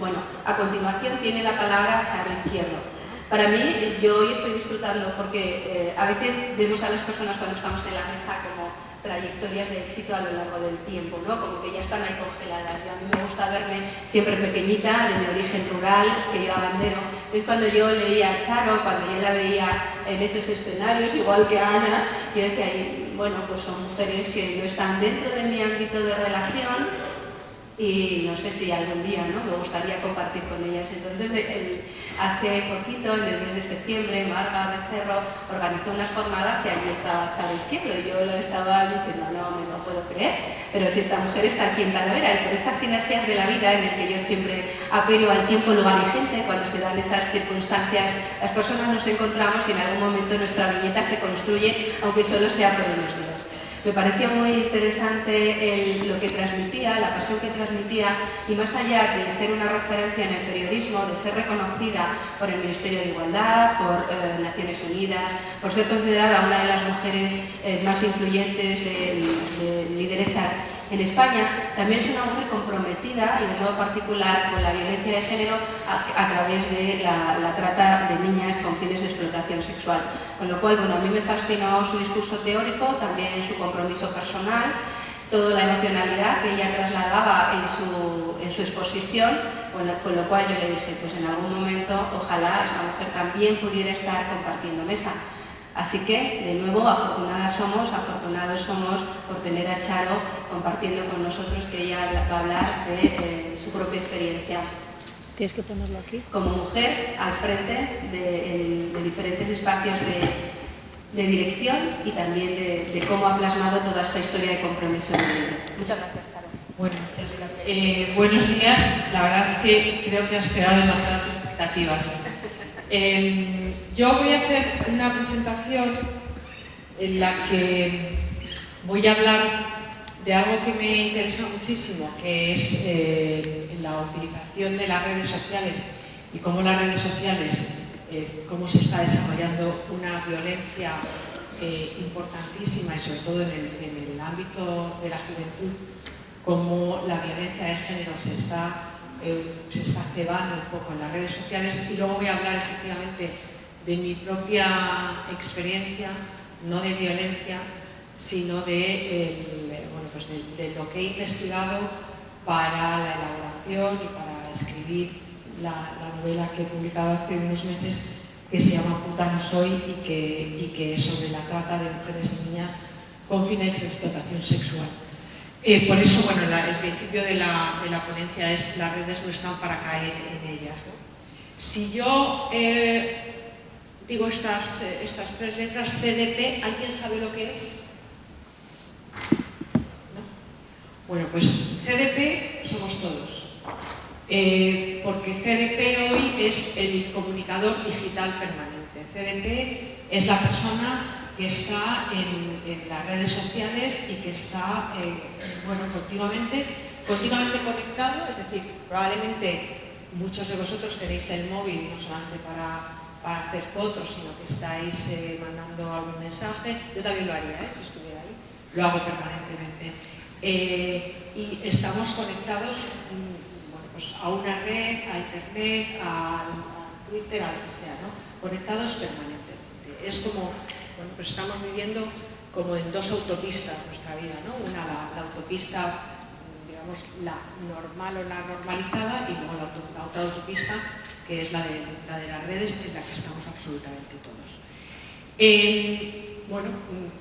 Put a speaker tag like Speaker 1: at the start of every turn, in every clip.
Speaker 1: Bueno, a continuación tiene la palabra Charo Izquierdo. Para mí, yo hoy estoy disfrutando porque a veces vemos a las personas cuando estamos en la mesa como trayectorias de éxito a lo largo del tiempo, ¿no? Como que ya están ahí congeladas. Yo a mí me gusta verme siempre pequeñita, de mi origen rural, que yo abandero. Es cuando yo leía a Charo, cuando yo la veía en esos escenarios, igual que Ana, yo decía, bueno, pues son mujeres que no están dentro de mi ámbito de relación y no sé si algún día, ¿no?, me gustaría compartir con ellas. Entonces, hace poquito, en el mes de septiembre, Marga Becerro organizó unas jornadas y allí estaba Charo Izquierdo. Y yo lo estaba diciendo, no me lo puedo creer, pero si esta mujer está aquí en Talavera, y por esas sinergias de la vida en el que yo siempre apelo al tiempo, lugar y gente, cuando se dan esas circunstancias, las personas nos encontramos y en algún momento nuestra viñeta se construye, aunque solo sea por unos días. Me pareció muy interesante lo que transmitía, la pasión que transmitía, y más allá de ser una referencia en el periodismo, de ser reconocida por el Ministerio de Igualdad, por Naciones Unidas, por ser considerada una de las mujeres más influyentes de lideresas en España, también es una mujer comprometida y de modo particular con la violencia de género a través de la trata de niñas con fines de explotación sexual. Con lo cual, bueno, a mí me fascinó su discurso teórico, también su compromiso personal, toda la emocionalidad que ella trasladaba en su exposición, con lo cual yo le dije, pues en algún momento ojalá esta mujer también pudiera estar compartiendo mesa. Así que, de nuevo, afortunados somos por tener a Charo compartiendo con nosotros, que ella va a hablar de su propia experiencia.
Speaker 2: Tienes que ponerlo aquí.
Speaker 1: Como mujer, al frente de diferentes espacios de dirección y también de cómo ha plasmado toda esta historia de compromiso en el libro. Muchas gracias, Charo.
Speaker 3: Bueno, buenos días. La verdad es que creo que has creado demasiadas expectativas. Yo voy a hacer una presentación en la que voy a hablar de algo que me interesa muchísimo, que es la utilización de las redes sociales y cómo las redes sociales, cómo se está desarrollando una violencia importantísima, y sobre todo en el ámbito de la juventud, cómo la violencia de género se está cebando un poco en las redes sociales. Y luego voy a hablar efectivamente de mi propia experiencia, no de violencia, sino de lo que he investigado para la elaboración y para escribir la novela que he publicado hace unos meses, que se llama Puta no soy, y que es sobre la trata de mujeres y niñas con fines de explotación sexual. Por eso, bueno, el principio de la ponencia es: las redes no están para caer en ellas, ¿no? Si yo digo estas tres letras, CDP, ¿alguien sabe lo que es? ¿No? Bueno, pues CDP somos todos. Porque CDP hoy es el comunicador digital permanente. CDP es la persona que está en las redes sociales y que está continuamente conectado. Es decir, probablemente muchos de vosotros tenéis el móvil no solamente para hacer fotos, sino que estáis mandando algún mensaje. Yo también lo haría, si estuviera ahí. Lo hago permanentemente. Y estamos conectados pues a una red, a internet, a Twitter, a lo que sea, ¿no? Conectados permanentemente. Es como, pues estamos viviendo como en dos autopistas nuestra vida, ¿no? Una, la autopista, digamos, la normal o la normalizada, y luego la otra autopista, que es la de las redes, en la que estamos absolutamente todos.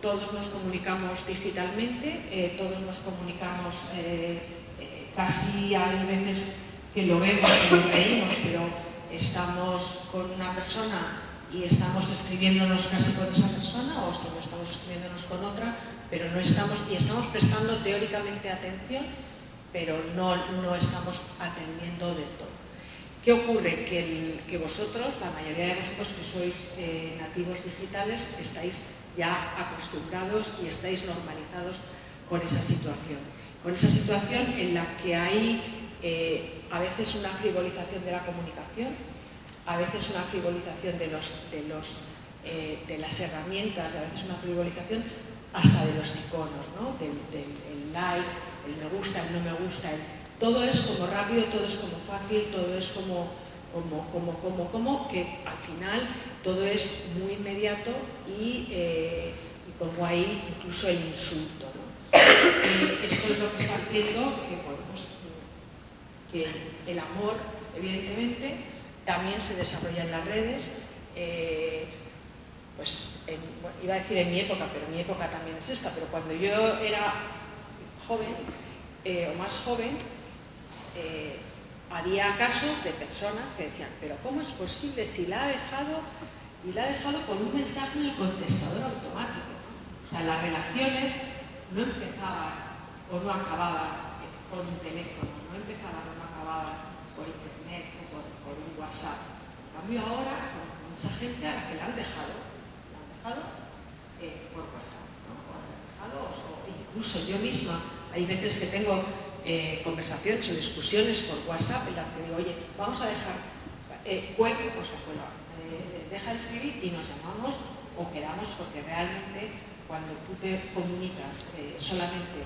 Speaker 3: Todos nos comunicamos digitalmente, todos nos comunicamos casi hay veces que lo vemos y lo reímos, pero estamos con una persona y estamos escribiéndonos casi con esa persona, o si no estamos escribiéndonos con otra, pero no estamos, y estamos prestando teóricamente atención, pero no estamos atendiendo del todo. ¿Qué ocurre? Que vosotros, la mayoría de vosotros que sois nativos digitales, estáis ya acostumbrados y estáis normalizados con esa situación. Con esa situación en la que hay a veces una frivolización de la comunicación, a veces una frivolización de las herramientas, y a veces una frivolización hasta de los iconos, ¿no? Del like, el me gusta, el no me gusta, todo es como rápido, todo es como fácil, todo es como, que al final todo es muy inmediato y pongo ahí incluso el insulto, ¿no? Esto es lo que está haciendo que, bueno, pues, que el amor, evidentemente, también se desarrolla en las redes. Pues bueno, iba a decir en mi época, pero mi época también es esta, pero cuando yo era joven o más joven, había casos de personas que decían, pero ¿cómo es posible si la ha dejado con un mensaje en el contestador automático? O sea, las relaciones no empezaban o no acababan con un teléfono, no empezaban o no acababan por internet o por un WhatsApp. En cambio ahora, conozco mucha gente a la que la han dejado por WhatsApp, ¿no? O incluso yo misma, hay veces que tengo conversaciones o discusiones por WhatsApp en las que digo, oye, vamos a dejar deja de escribir y nos llamamos o quedamos, porque realmente cuando tú te comunicas solamente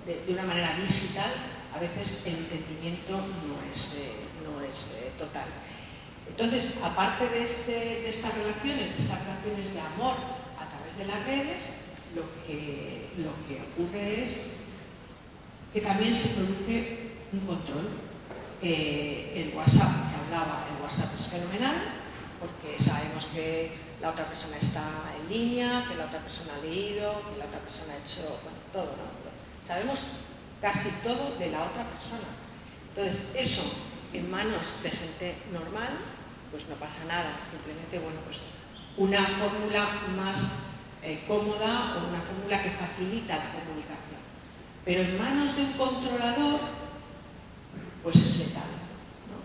Speaker 3: de una manera digital, a veces el entendimiento no es total. Entonces, aparte de estas relaciones de amor a través de las redes, lo que ocurre es que también se produce un control. El WhatsApp que hablaba, el WhatsApp es fenomenal, porque sabemos que la otra persona está en línea, que la otra persona ha leído, que la otra persona ha hecho, bueno, todo, ¿no? Sabemos casi todo de la otra persona. Entonces, eso en manos de gente normal, pues no pasa nada, simplemente, bueno, pues una fórmula más cómoda o una fórmula que facilita la comunicación. Pero en manos de un controlador, pues es letal, ¿no?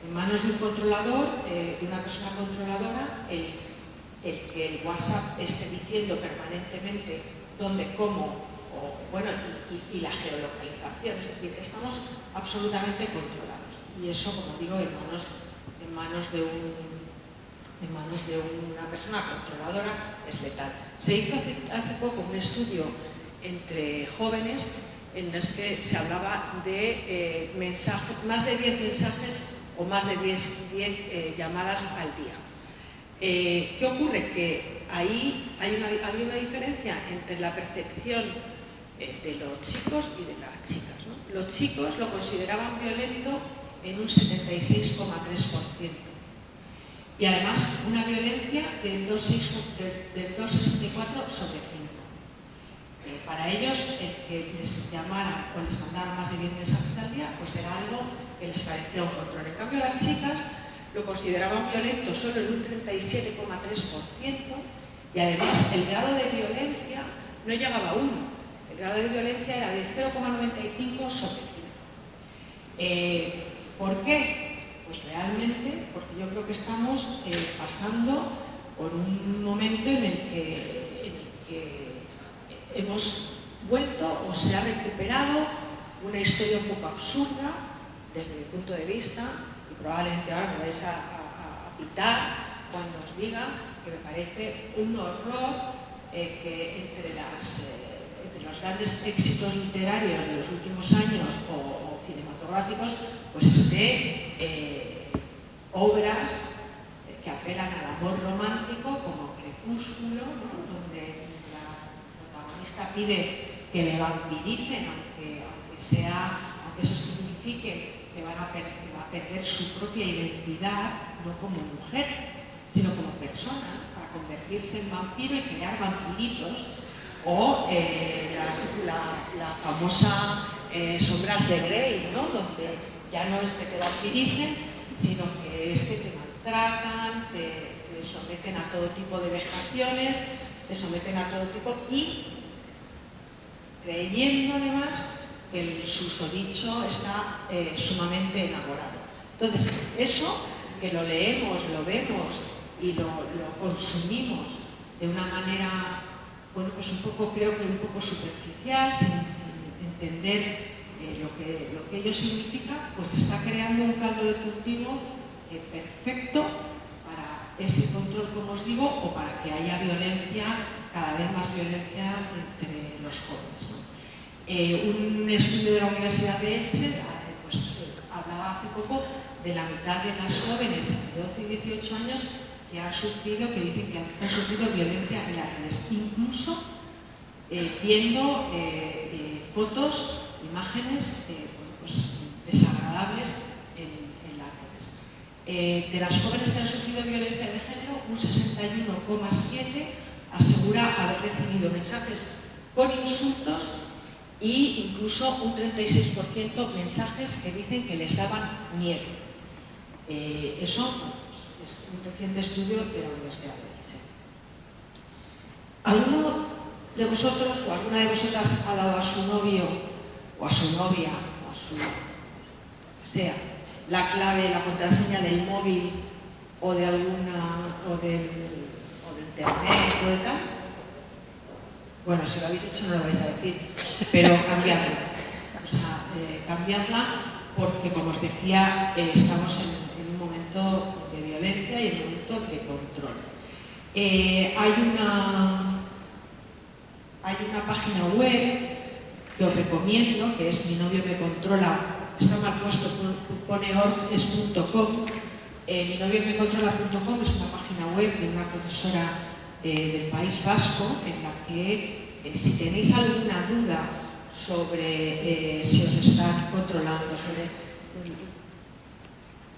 Speaker 3: En manos de un controlador, de una persona controladora, el que el WhatsApp esté diciendo permanentemente dónde, cómo, y la geolocalización, es decir, estamos absolutamente controlados. Y eso, como digo, en manos de una persona controladora es letal. Se hizo hace poco un estudio entre jóvenes en los que se hablaba de más de 10 mensajes o más de 10 llamadas al día. ¿Qué ocurre? Que ahí había una diferencia entre la percepción de los chicos y de las chicas, ¿no? Los chicos lo consideraban violento en un 76,3%. Y además una violencia del 2,64 sobre 5. Para ellos, el que les llamaran o les mandaran más de 10 mensajes al día, pues era algo que les parecía un control. En cambio, las chicas lo consideraban violento solo en un 37,3%, y además el grado de violencia no llegaba a 1. El grado de violencia era de 0,95 sobre 5. ¿Por qué? Pues realmente porque yo creo que estamos pasando por un momento en el que hemos vuelto o se ha recuperado una historia un poco absurda desde mi punto de vista, y probablemente ahora me vais a pitar cuando os diga que me parece un horror que entre los grandes éxitos literarios de los últimos años o cinematográficos, pues esté obras que apelan al amor romántico como Crepúsculo, ¿no? Donde la protagonista pide que le vampiricen, aunque eso signifique que va a perder su propia identidad, no como mujer, sino como persona, para convertirse en vampiro y crear vampiritos, o la famosa Sombras de Grey, ¿no? Donde ya no es que te vampiricen, sino que es que te maltratan, te someten a todo tipo de vejaciones, te someten a todo tipo, y creyendo además que el susodicho está sumamente enamorado. Entonces, eso que lo leemos, lo vemos y lo consumimos de una manera, bueno, pues creo que un poco superficial, sin entender lo que ello significa, pues está creando un caldo de cultivo perfecto para ese control, como os digo, o para que haya violencia, cada vez más violencia entre los jóvenes, ¿no? Un estudio de la Universidad de Elche hablaba hace poco de la mitad de las jóvenes entre 12 y 18 años que han sufrido, que dicen que han sufrido violencia en las redes, incluso viendo fotos, imágenes desagradables en las redes. De las jóvenes que han sufrido violencia de género, un 61,7% asegura haber recibido mensajes con insultos e incluso un 36% mensajes que dicen que les daban miedo. Eso es un reciente estudio de la Universidad de Elche. ¿Alguno de vosotros o alguna de vosotras ha dado a su novio o a su novia o a su sea la clave, la contraseña del móvil o de alguna o del internet o de tal? Bueno, si lo habéis hecho no lo vais a decir, pero cambiadla. O sea, cambiadla porque, como os decía, estamos en un momento de violencia y en un momento de control. Hay una página web que os recomiendo, que es Mi novio me controla, está mal puesto, pone org.com. Mi novio me controla.com es una página web de una profesora del País Vasco, en la que si tenéis alguna duda sobre si os están controlando,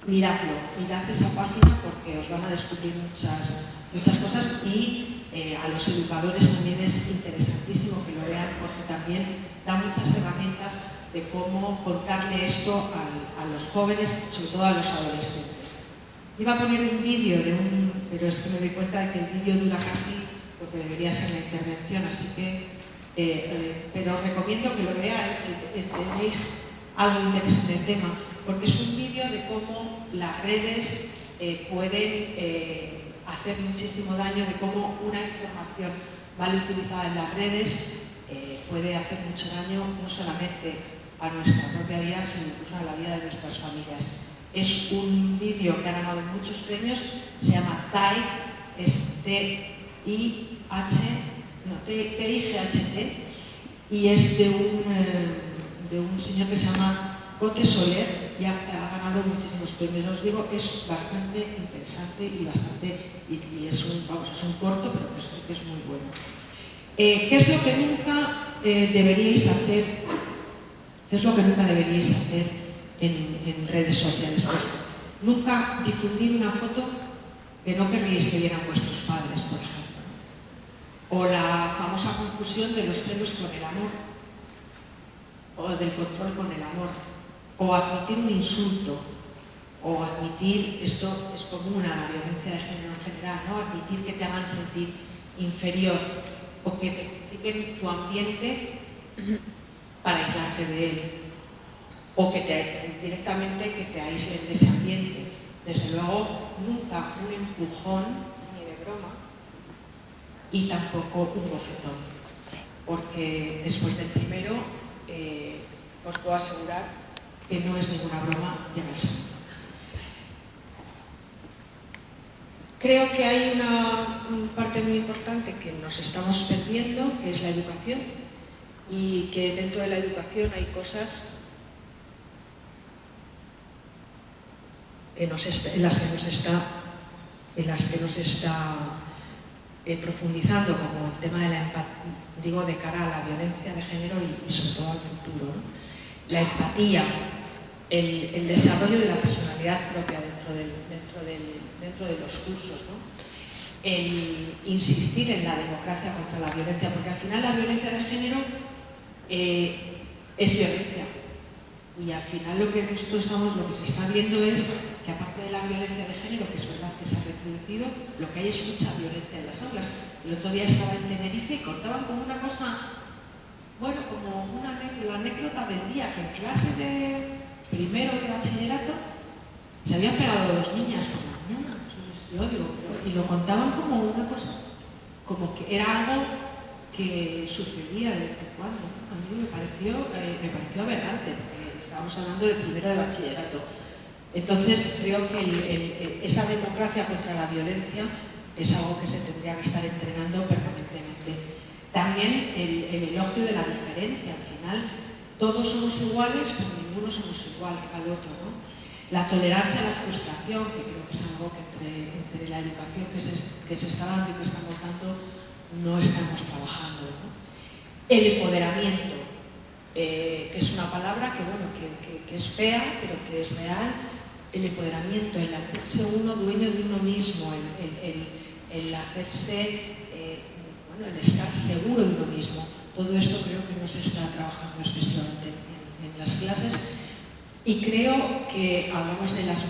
Speaker 3: mirad esa página porque os van a descubrir muchas cosas, y a los educadores también es interesantísimo que lo vean porque también da muchas herramientas de cómo contarle esto a los jóvenes, sobre todo a los adolescentes. Iba a poner un vídeo pero es que me doy cuenta de que el vídeo dura casi lo que debería ser la intervención, así que pero os recomiendo que lo veáis, que tenéis algo interesante en el tema, porque es un vídeo de cómo las redes pueden hacer muchísimo daño, de cómo una información mal utilizada en las redes puede hacer mucho daño no solamente a nuestra propia vida, sino incluso a la vida de nuestras familias. Es un vídeo que ha ganado muchos premios, se llama TIGHT, es T-I-G-H-T, y es de un señor que se llama Cote Soler, y ha ganado muchísimos premios. Os digo, es bastante interesante y es un corto, pero creo que es muy bueno. ¿Qué es lo que nunca deberíais hacer? ¿Qué es lo que nunca deberíais hacer en redes sociales? Pues nunca difundir una foto que no querríais que vieran vuestros padres, por ejemplo. O la famosa confusión de los celos con el amor, o del control con el amor, o admitir un insulto, o admitir, esto es común a la violencia de género en general, ¿no? Admitir que te hagan sentir inferior, o que te critiquen tu ambiente para aislarte de él, o que directamente que te aíslen de ese ambiente. Desde luego, nunca un empujón, ni de broma, y tampoco un bofetón, porque después del primero os puedo asegurar que no es ninguna broma ya el segundo. Creo que hay una parte muy importante que nos estamos perdiendo, que es la educación, y que dentro de la educación hay cosas en las que nos está profundizando, como el tema de la empatía, digo, de cara a la violencia de género y sobre todo al futuro, ¿no? La empatía, el desarrollo de la personalidad propia dentro de los cursos, ¿no? El insistir en la democracia contra la violencia, porque al final la violencia de género es violencia. Y al final lo que se está viendo es que, aparte de la violencia de género, que es verdad que se ha reproducido, lo que hay es mucha violencia en las aulas. El otro día estaba en Tenerife y contaban como una cosa, bueno, como la anécdota del día, que en clase de primero de bachillerato se habían pegado 2 niñas por la mañana. Y lo contaban como una cosa, como que era algo que sucedía de vez en cuando. A mí me pareció aberrante, porque estábamos hablando de primero de bachillerato. Entonces creo que esa democracia contra la violencia es algo que se tendría que estar entrenando permanentemente. También el elogio de la diferencia. Al final, todos somos iguales, pero ninguno somos igual al otro, ¿no? La tolerancia a la frustración, que creo que es algo que entre la educación que se está dando y que estamos dando no estamos trabajando, ¿no? El empoderamiento, que es una palabra que, bueno, que es fea, pero que es real. El empoderamiento, el hacerse uno dueño de uno mismo, el hacerse, el estar seguro de uno mismo. Todo esto creo que no se está trabajando excesivamente en las clases. Y creo que hablamos de las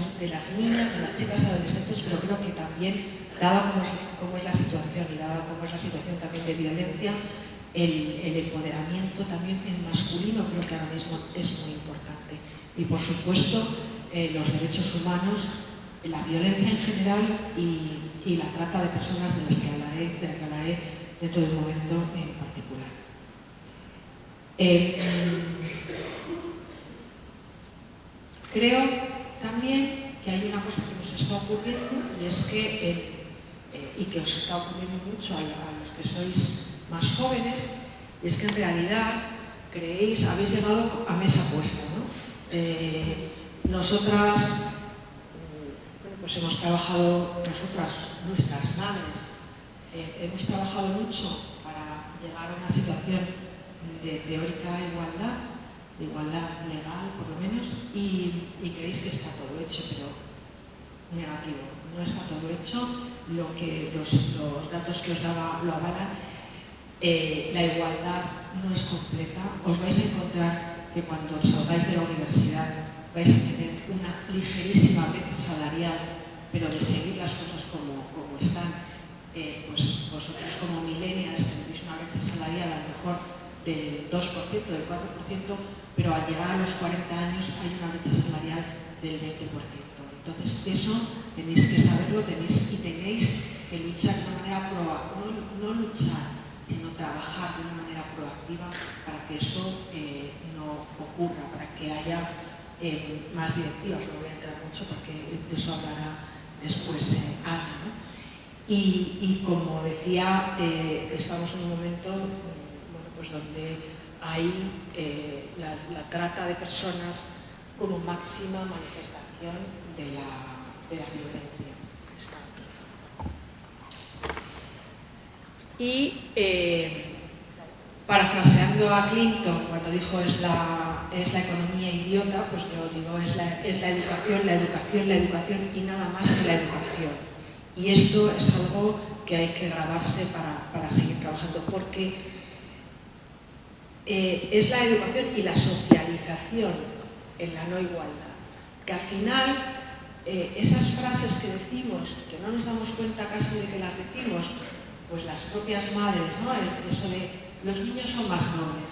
Speaker 3: niñas, de las chicas adolescentes, pero creo que también, dada cómo es la situación y dada cómo es la situación también de violencia, el empoderamiento también en masculino creo que ahora mismo es muy importante. Y por supuesto, los derechos humanos, la violencia en general y la trata de personas de la que hablaré dentro de un momento en particular. Creo también que hay una cosa que nos está ocurriendo y es que, y que os está ocurriendo mucho a los que sois más jóvenes, y es que en realidad habéis llegado a mesa puesta, ¿no? Nosotras, pues hemos trabajado, nuestras madres, hemos trabajado mucho para llegar a una situación de teórica igualdad, de igualdad legal por lo menos, y creéis que está todo hecho, pero negativo, no está todo hecho. Lo que los datos que os daba lo avalan. La igualdad no es completa. Os vais a encontrar que cuando salgáis de la universidad vais a tener una ligerísima brecha salarial, pero de seguir las cosas como están, pues vosotros como millennials tenéis una brecha salarial a lo mejor del 2%, del 4%, pero al llegar a los 40 años hay una brecha salarial del 20%. Entonces eso tenéis que saberlo, tenéis que luchar de una manera proactiva, no luchar, sino trabajar de una manera proactiva para que eso no ocurra, para que haya más directivas. No voy a entrar mucho porque de eso hablará después Ana, ¿no? Y como decía, estamos en un momento pues donde hay la trata de personas como máxima manifestación de la violencia. Y parafraseando a Clinton cuando dijo es la economía idiota, pues yo digo es la educación y nada más que la educación. Y esto es algo que hay que grabarse para seguir trabajando, porque es la educación y la socialización en la no igualdad, que al final esas frases que decimos, que no nos damos cuenta casi de que las decimos, pues las propias madres, ¿no? Eso de los niños son más nobles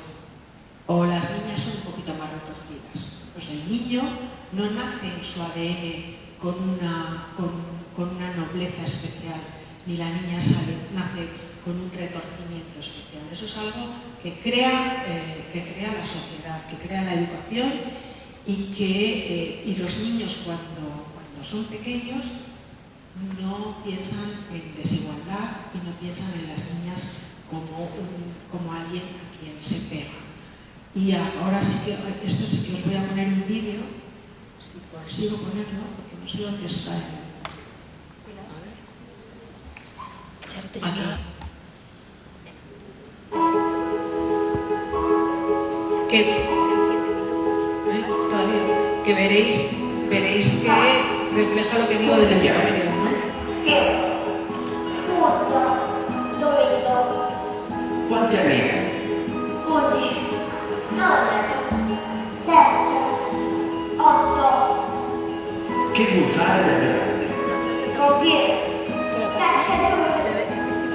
Speaker 3: o las niñas son un poquito más retorcidas. Pues el niño no nace en su ADN con una nobleza especial, ni la niña nace con un retorcimiento especial. Eso es algo que crea la sociedad, que crea la educación y los niños cuando son pequeños no piensan en desigualdad y no piensan en las niñas como alguien a quien se pega. Y ahora sí que os voy a poner un vídeo, si consigo ponerlo, porque no sé dónde está aquí. Que veréis que refleja lo que digo de la educación, ¿no?
Speaker 4: Quanti amici?
Speaker 5: 11, 9, 7, 8.
Speaker 4: Che vuoi fare da grande?
Speaker 5: Rompiere.
Speaker 2: Es que sí.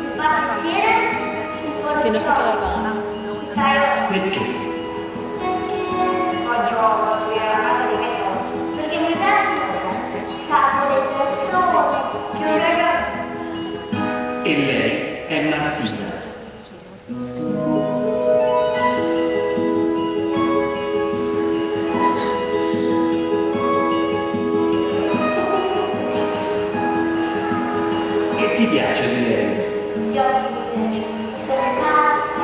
Speaker 5: Que
Speaker 2: no se está grabando.
Speaker 4: Perché?
Speaker 5: Voglio costruire la casa di mio sogno. Perché mi piace sanno le persone che un ragazzo.
Speaker 4: E lei è Martina. Che ti piace di lei?
Speaker 5: Gli occhi mi piacciono, i suoi scatti.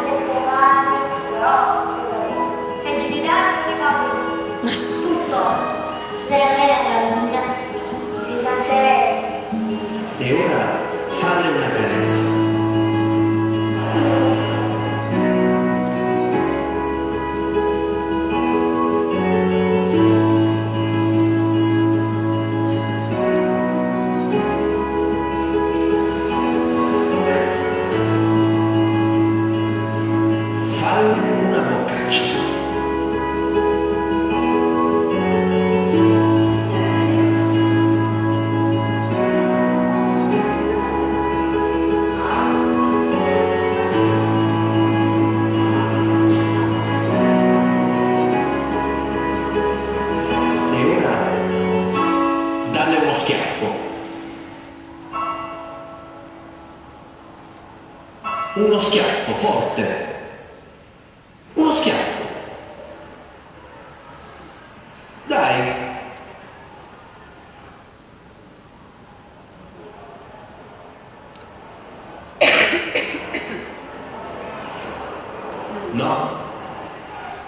Speaker 4: No.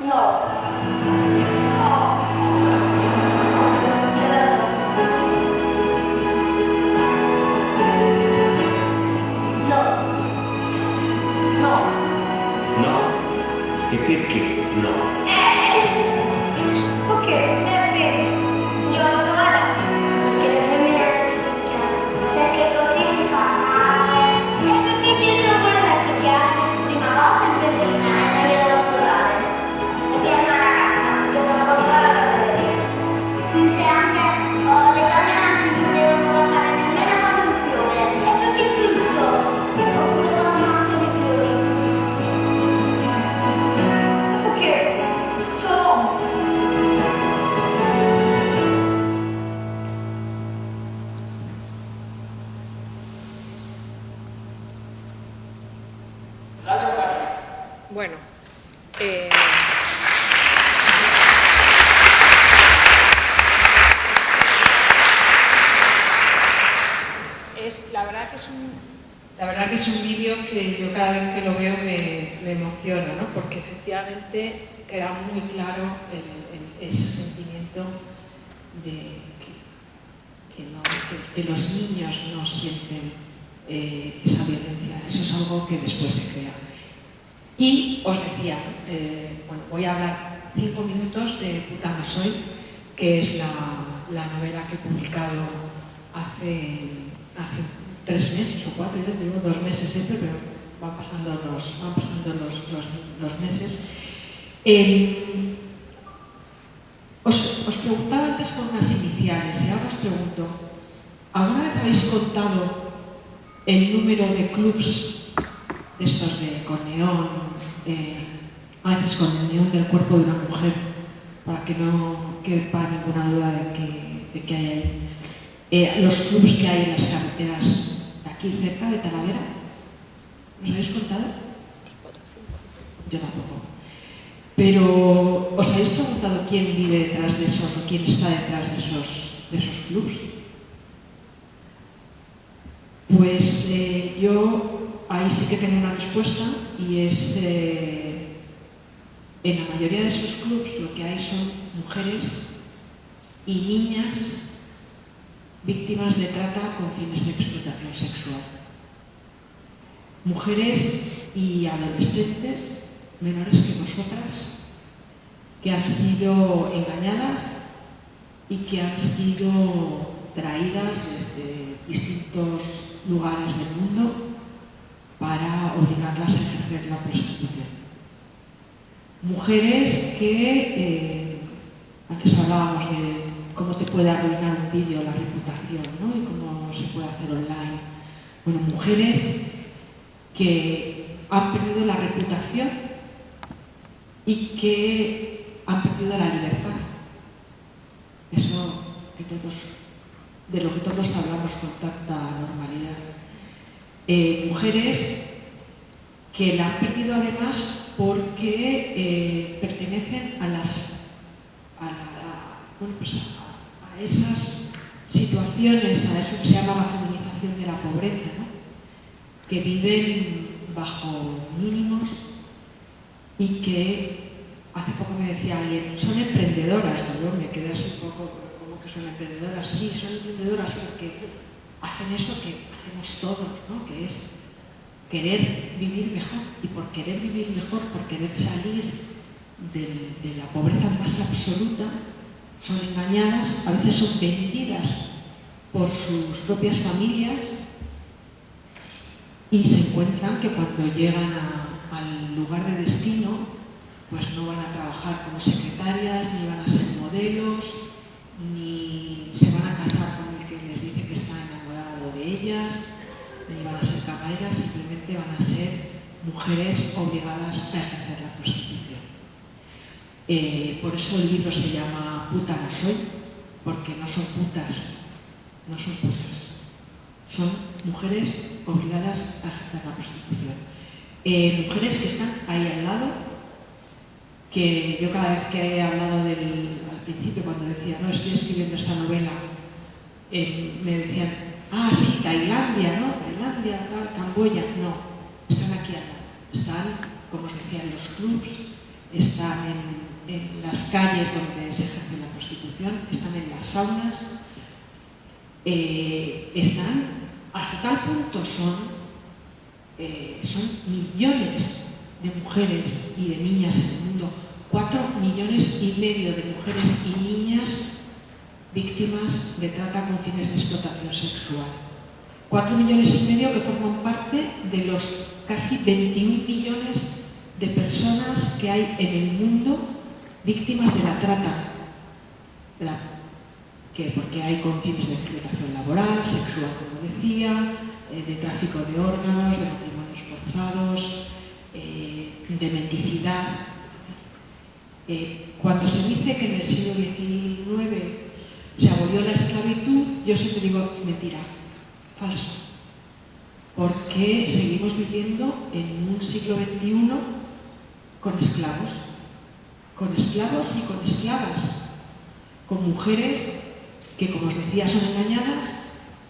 Speaker 4: No. E perché no?
Speaker 5: Ok, è vero. Io lo so perché le femmine non si picchiano, perché così si fa male. E perché dietro la voleva picchiare? Prima volta in veterinaria non glielo posso dare. Perché è una ragazza, io sono proprio la cavalleria. Se anche le donne non si devono fare nemmeno quando il fiore. E perché è brutto? Oppure quando non sono i fiori. Perché? Sono
Speaker 3: Bueno, la verdad que es un vídeo que yo cada vez que lo veo me emociona, ¿no? Porque efectivamente queda muy claro ese sentimiento de que los niños no sienten esa violencia. Eso es algo que después se crea. Y os decía, bueno, voy a hablar 5 minutos de Puta no soy, que es la novela que he publicado hace 3 meses o 4, yo digo 2 meses siempre, pero van pasando los meses. Os preguntaba antes por unas iniciales y ahora os pregunto, ¿alguna vez habéis contado el número de clubs de estos con neón, a veces con el neón del cuerpo de una mujer, para que no quede para ninguna duda de que hay ahí? Los clubs que hay en las carreteras de aquí cerca de Talavera, ¿os habéis contado? Yo tampoco. Pero ¿os habéis preguntado quién vive detrás de esos o quién está detrás de esos clubs? Pues yo ahí sí que tengo una respuesta y es en la mayoría de esos clubs lo que hay son mujeres y niñas víctimas de trata con fines de explotación sexual. Mujeres y adolescentes menores que nosotras que han sido engañadas y que han sido traídas desde distintos lugares del mundo para obligarlas a ejercer la prostitución. Mujeres que, antes hablábamos de cómo te puede arruinar un vídeo la reputación, ¿no? Y cómo se puede hacer online. Bueno, mujeres que han perdido la reputación y que han perdido la libertad. Eso de lo que todos hablamos con tanta normalidad. Mujeres que la han perdido además porque pertenecen a esas situaciones, a eso que se llama la feminización de la pobreza, ¿no? Que viven bajo mínimos y que hace poco me decía alguien, son emprendedoras, ¿no? Me quedé así un poco, ¿cómo que son emprendedoras? Sí, son emprendedoras porque hacen eso que hacemos todos, ¿no? Que es querer vivir mejor, y por querer vivir mejor, por querer salir de la pobreza más absoluta, son engañadas, a veces son vendidas por sus propias familias y se encuentran que cuando llegan al lugar de destino pues no van a trabajar como secretarias, ni van a ser modelos, ni se van a casar con el que les dice que está enamorado de ellas, ni van a ser camareras, simplemente van a ser mujeres obligadas a ejercer la prostitución. Por eso el libro se llama Puta no soy, porque no son putas, son mujeres obligadas a ejercer la prostitución. Mujeres que están ahí al lado, que yo cada vez que he hablado al principio, cuando decía, no, estoy escribiendo esta novela, me decían, ah, sí, Tailandia, ¿no? Tailandia, tal, Camboya. No, están aquí al lado, están como os decía, en los clubs, están en las calles donde se ejerce la prostitución, están en las saunas, están hasta tal punto son millones de mujeres y de niñas en el mundo, 4,5 millones de mujeres y niñas víctimas de trata con fines de explotación sexual. 4,5 millones que forman parte de los casi 21 millones de personas que hay en el mundo víctimas de la trata, porque hay con fines de explotación laboral, sexual, como decía, de tráfico de órganos, de matrimonios forzados, de mendicidad. Cuando se dice que en el siglo XIX se abolió la esclavitud, yo siempre digo mentira, falso, porque seguimos viviendo en un siglo XXI con esclavos y con esclavas, con mujeres que, como os decía, son engañadas,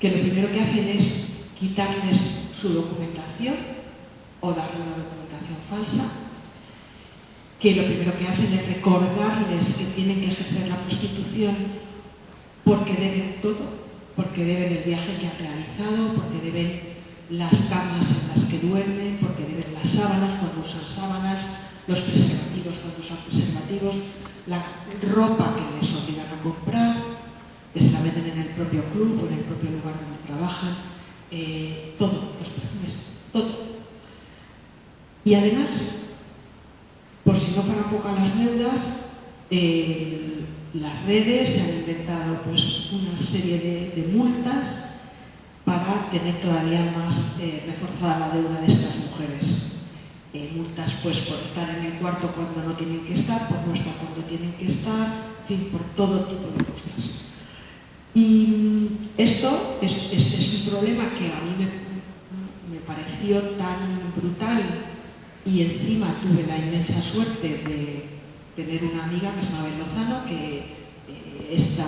Speaker 3: que lo primero que hacen es quitarles su documentación o darle una documentación falsa, que lo primero que hacen es recordarles que tienen que ejercer la prostitución porque deben todo, porque deben el viaje que han realizado, porque deben las camas en las que duermen, porque deben las sábanas cuando usan sábanas, los preservativos cuando usan preservativos, la ropa que les obligan a comprar, que se la venden en el propio club o en el propio lugar donde trabajan, todo, los perfumes, todo. Y además, por si no fueran pocas las deudas, las redes se han inventado pues, una serie de multas para tener todavía más reforzada la deuda de estas mujeres. Multas pues, por estar en el cuarto cuando no tienen que estar, por no estar cuando tienen que estar, en fin, por todo tipo de cosas. Y esto es un problema que a mí me pareció tan brutal, y encima tuve la inmensa suerte de tener una amiga que es Mabel Lozano, que está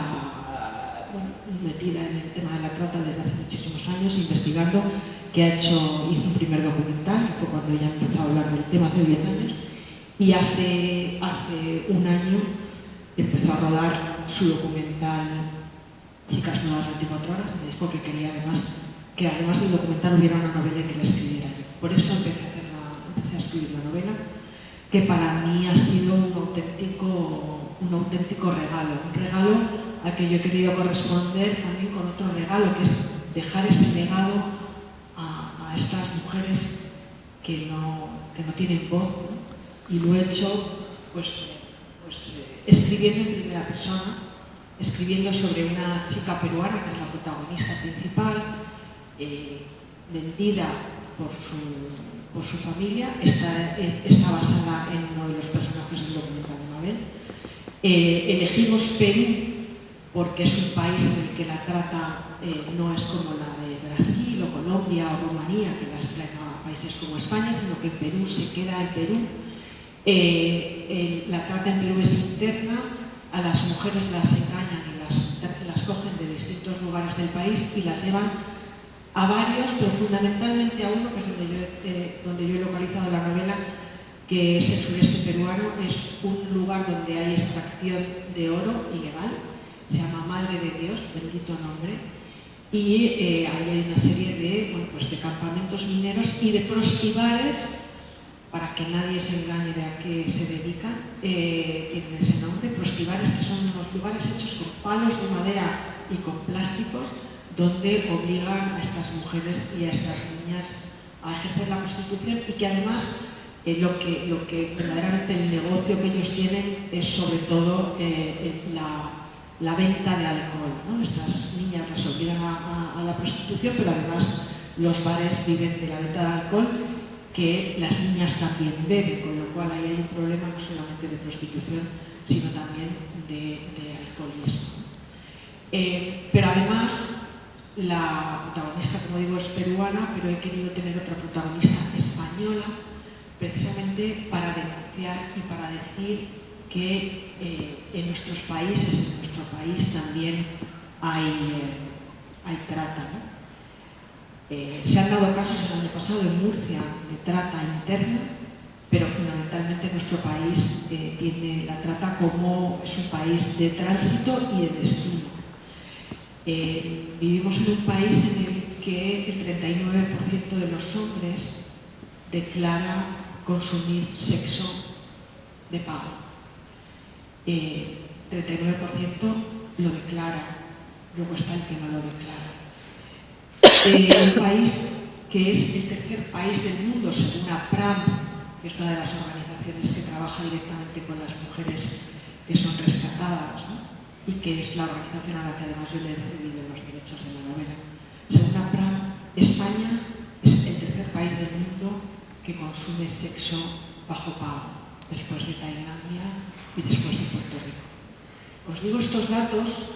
Speaker 3: metida en el tema de la trata desde hace muchísimos años, investigando, que hizo un primer documental, que fue cuando ella empezó a hablar del tema hace 10 años, y hace un año empezó a rodar su documental Chicas Nuevas 24 horas, y me dijo que quería que además del documental hubiera una novela que la escribiera yo. Por eso empecé a escribir la novela, que para mí ha sido un auténtico regalo, un regalo al que yo he querido corresponder también con otro regalo, que es dejar ese legado a estas mujeres que no tienen voz, ¿no? Y lo he hecho pues escribiendo en primera persona, escribiendo sobre una chica peruana que es la protagonista principal, vendida por su familia, está basada en uno de los personajes del documental de Mabel. Elegimos Perú porque es un país en el que la trata no es como la de Brasil o Colombia o Rumanía, que las traen a países como España, sino que en Perú se queda en Perú. La trata en Perú es interna, a las mujeres las engañan y las cogen de distintos lugares del país y las llevan a varios, pero fundamentalmente a uno, que es donde yo he localizado la novela, que es el sureste peruano. Es un lugar donde hay extracción de oro ilegal, se llama Madre de Dios, bendito nombre, y ahí hay una serie de campamentos mineros y de prostíbares, para que nadie se engañe de a qué se dedican, tienen ese nombre, prostíbares, que son unos lugares hechos con palos de madera y con plásticos, donde obligan a estas mujeres y a estas niñas a ejercer la prostitución, y que además lo que verdaderamente el negocio que ellos tienen es sobre todo la venta de alcohol, ¿no? Estas niñas las obligan a la prostitución, pero además los bares viven de la venta de alcohol, que las niñas también beben, con lo cual ahí hay un problema no solamente de prostitución, sino también de alcoholismo. Pero además, la protagonista, como digo, es peruana, pero he querido tener otra protagonista española, precisamente para denunciar y para decir que en nuestros países, en nuestro país también hay trata, ¿no? Se han dado casos el año pasado en Murcia de trata interna, pero fundamentalmente nuestro país la trata como es un país de tránsito y de destino. Vivimos en un país en el que el 39% de los hombres declara consumir sexo de pago. 39% lo declara, luego está el que no lo declara. Un país que es el tercer país del mundo, según APRAM, que es una de las organizaciones que trabaja directamente con las mujeres que son rescatadas, ¿no? Y que es la organización a la que además yo le he cedido los derechos de la novela. Según APRAM, España es el tercer país del mundo que consume sexo bajo pago, después de Tailandia y después de Puerto Rico. Os digo estos datos,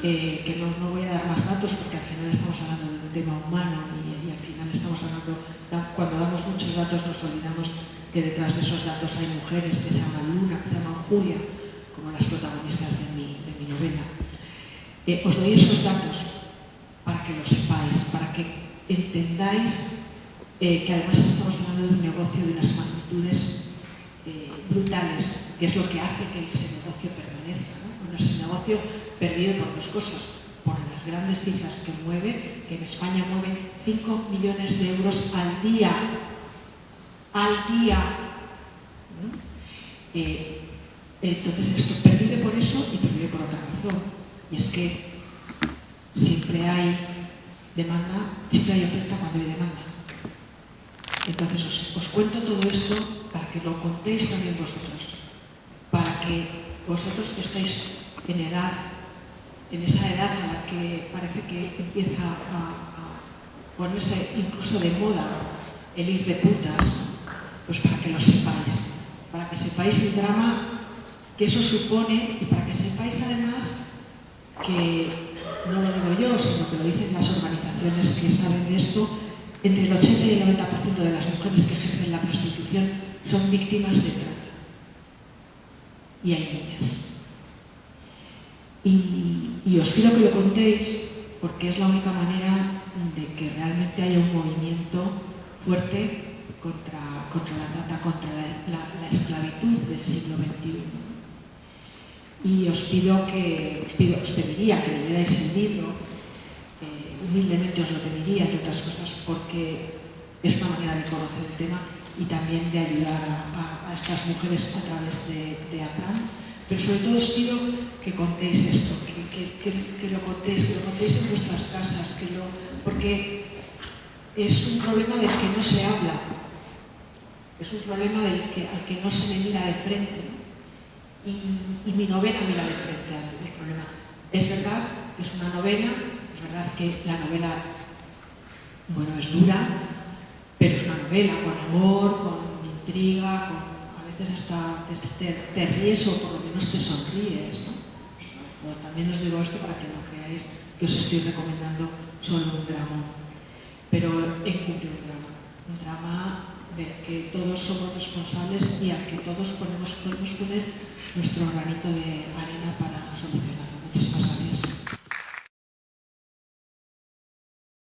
Speaker 3: que no voy a dar más datos porque al final estamos hablando de un tema humano y al final estamos hablando, cuando damos muchos datos nos olvidamos que detrás de esos datos hay mujeres que se llaman Luna, que se llaman Julia, como las protagonistas de mi novela. Os doy esos datos para que lo sepáis, para que entendáis que además estamos hablando de un negocio de unas magnitudes brutales, que es lo que hace que ese negocio permanezca, ¿no? Bueno, ese negocio pervive por dos cosas, por las grandes cifras que mueve, que en España mueven 5 millones de euros al día, ¿no? Entonces esto pervive por eso y pervive por otra razón, y es que siempre hay demanda, siempre hay oferta cuando hay demanda. Entonces os cuento todo esto para que lo contéis también vosotros, para que vosotros que estáis en esa edad a la que parece que empieza a ponerse incluso de moda el ir de putas, pues para que lo sepáis, para que sepáis el drama que eso supone y para que sepáis además que no lo digo yo, sino que lo dicen las organizaciones que saben de esto. Entre el 80 y el 90% de las mujeres que ejercen la prostitución son víctimas de trata. Y hay niñas. Y os pido que lo contéis porque es la única manera de que realmente haya un movimiento fuerte contra la trata, contra la esclavitud del siglo XXI. Y os pediría que leyerais el libro. Humildemente os lo pediría, entre otras cosas, porque es una manera de conocer el tema y también de ayudar a estas mujeres a través de APRAM. Pero sobre todo os pido que contéis esto, que lo contéis en vuestras casas, porque es un problema del que no se habla, es un problema al que no se le mira de frente, ¿no? Y mi novela mira de frente al problema. Es verdad que es una novela. Es verdad que la novela, bueno, es dura, pero es una novela con amor, con intriga, a veces hasta te ríes o por lo menos te sonríes, ¿no? Pues también os digo esto para que no creáis que os estoy recomendando solo un drama, pero encubre un drama del que todos somos responsables y al que todos podemos poner nuestro granito de arena para solucionar.